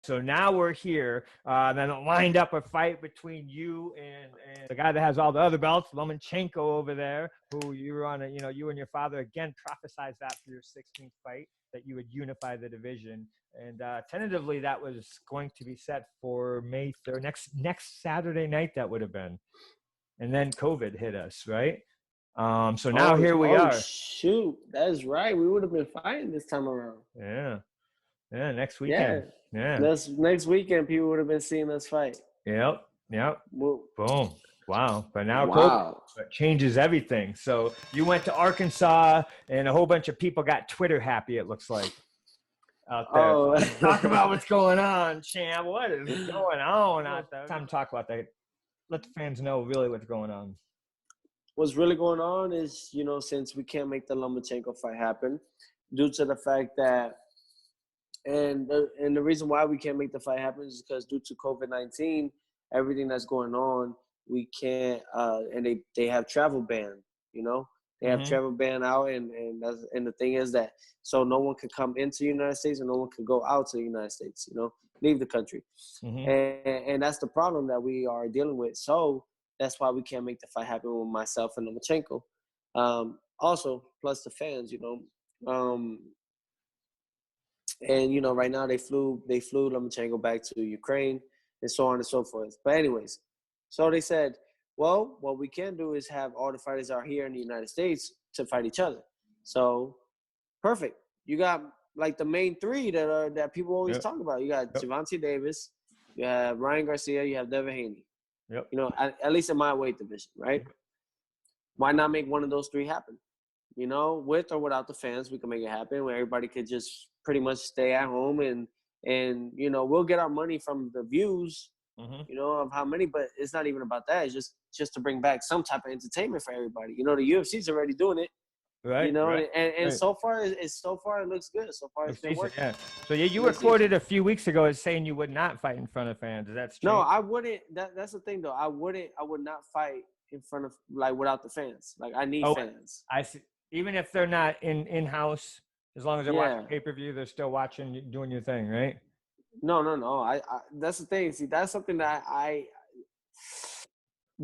So now we're here. Then it lined up a fight between you and the guy that has all the other belts, Lomachenko over there, who you were on. You and your father again prophesized that for your 16th fight that you would unify the division. And tentatively, that was going to be set for May 3rd, next Saturday night. That would have been, and then COVID hit us, right? So now here we are. Shoot, that's right. We would have been fighting this time around. Yeah, next weekend. Yeah. That's next weekend. People would have been seeing us fight. Yep. Well, boom. Wow. But now COVID changes everything. So you went to Arkansas, and a whole bunch of people got Twitter happy, it looks like, out there. Oh. Talk about what's going on, champ. What is going on out there? Time to talk about that. Let the fans know really what's going on. What's really going on is, since we can't make the Lomachenko fight happen, due to the fact that, and the reason why we can't make the fight happen is because due to COVID-19, everything that's going on, we can't. And they have travel ban. They have travel ban out, and the thing is that so no one can come into the United States and no one can go out to the United States. Leave the country, and that's the problem that we are dealing with. So that's why we can't make the fight happen with myself and Lomachenko. Also, plus the fans, and right now they flew Lomachenko back to Ukraine and so on and so forth. But anyways, so they said, well, what we can do is have all the fighters out here in the United States to fight each other. So perfect. You got like the main three that people always talk about. You got Gervonta Davis, you have Ryan Garcia, you have Devin Haney. Yep. At least in my weight division, right? Why not make one of those three happen? With or without the fans, we can make it happen where everybody could just pretty much stay at home and we'll get our money from the views, of how many, but it's not even about that. It's just to bring back some type of entertainment for everybody. The UFC's already doing it. Right. And so far it looks good. So far it's been working. Yeah. So you were quoted a few weeks ago as saying you would not fight in front of fans. Is that true? No, I wouldn't. That's the thing though. I would not fight in front of without the fans. Like I need fans. I see. Even if they're not in-house, as long as they're watching pay-per-view, they're still watching, doing your thing, right? No. I that's the thing. See, that's something that I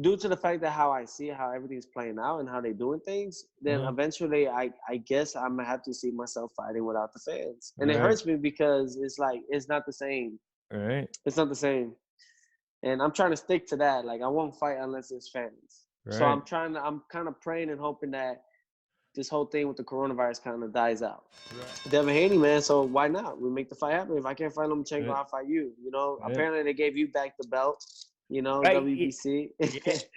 due to the fact that how I see how everything's playing out and how they're doing things, then eventually I guess I'm gonna have to see myself fighting without the fans. And it hurts me because it's like it's not the same. Right. It's not the same. And I'm trying to stick to that. Like I won't fight unless there's fans. Right. So I'm kind of praying and hoping that this whole thing with the coronavirus kind of dies out. Right. Devin Haney, man, so why not? We make the fight happen. If I can't fight Lomachenko, I'll fight you. Apparently they gave you back the belt, WBC.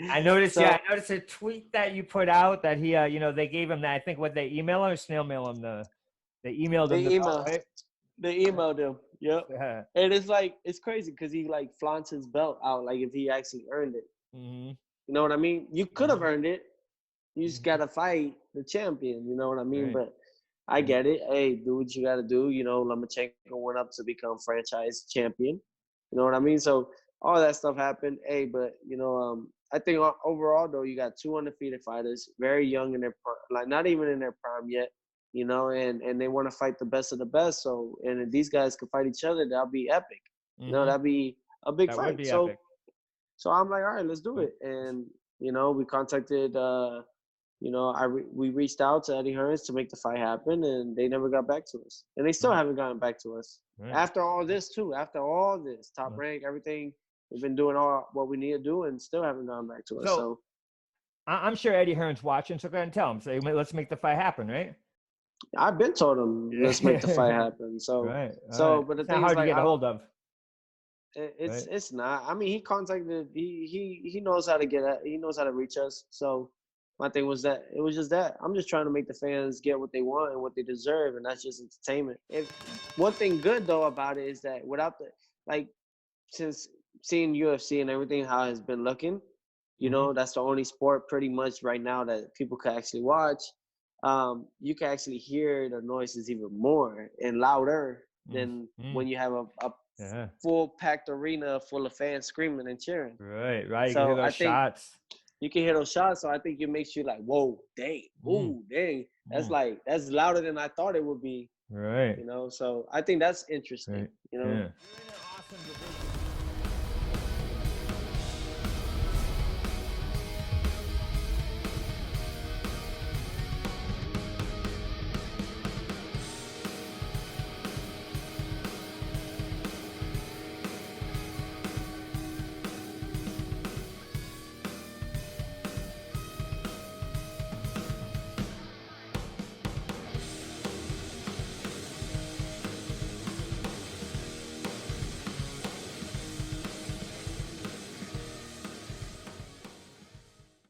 I noticed, I noticed a tweet that you put out that he, they gave him that. I think what they email him or snail mail him they emailed him the belt, right? They emailed him, yep. Yeah. And it's crazy because he like flaunts his belt out like if he actually earned it. You know what I mean? You could have earned it. You just got to fight the champion, you know what I mean? Right. But I get it. Hey, do what you got to do. Lomachenko went up to become franchise champion. You know what I mean? So all that stuff happened. Hey, but, I think overall, though, you got two undefeated fighters, very young in their prime, like not even in their prime yet, and they want to fight the best of the best. So, and if these guys can fight each other, that'll be epic. That'll be a big fight. So I'm like, all right, let's do it. And, we contacted we reached out to Eddie Hearns to make the fight happen, and they never got back to us. And they still haven't gotten back to us. Right. After all this, too. After all this, top rank, everything, we've been doing all what we need to do and still haven't gotten back to us. So I'm sure Eddie Hearns watching, so go ahead and tell him. Say, let's make the fight happen, right? I've been told him, let's make the fight happen. So, but the thing is, hard to get a hold of. It's not. I mean, he contacted. He knows how to he knows how to reach us. So my thing was that it was just that I'm just trying to make the fans get what they want and what they deserve, and that's just entertainment. One thing good though about it is that without since seeing UFC and everything how it's been looking, that's the only sport pretty much right now that people can actually watch. You can actually hear the noises even more and louder than when you have a full packed arena full of fans screaming and cheering. Right. You can hear those shots. You can hear those shots, so I think it makes you like, whoa, dang, ooh, dang. That's louder than I thought it would be. Right. So I think that's interesting. Right.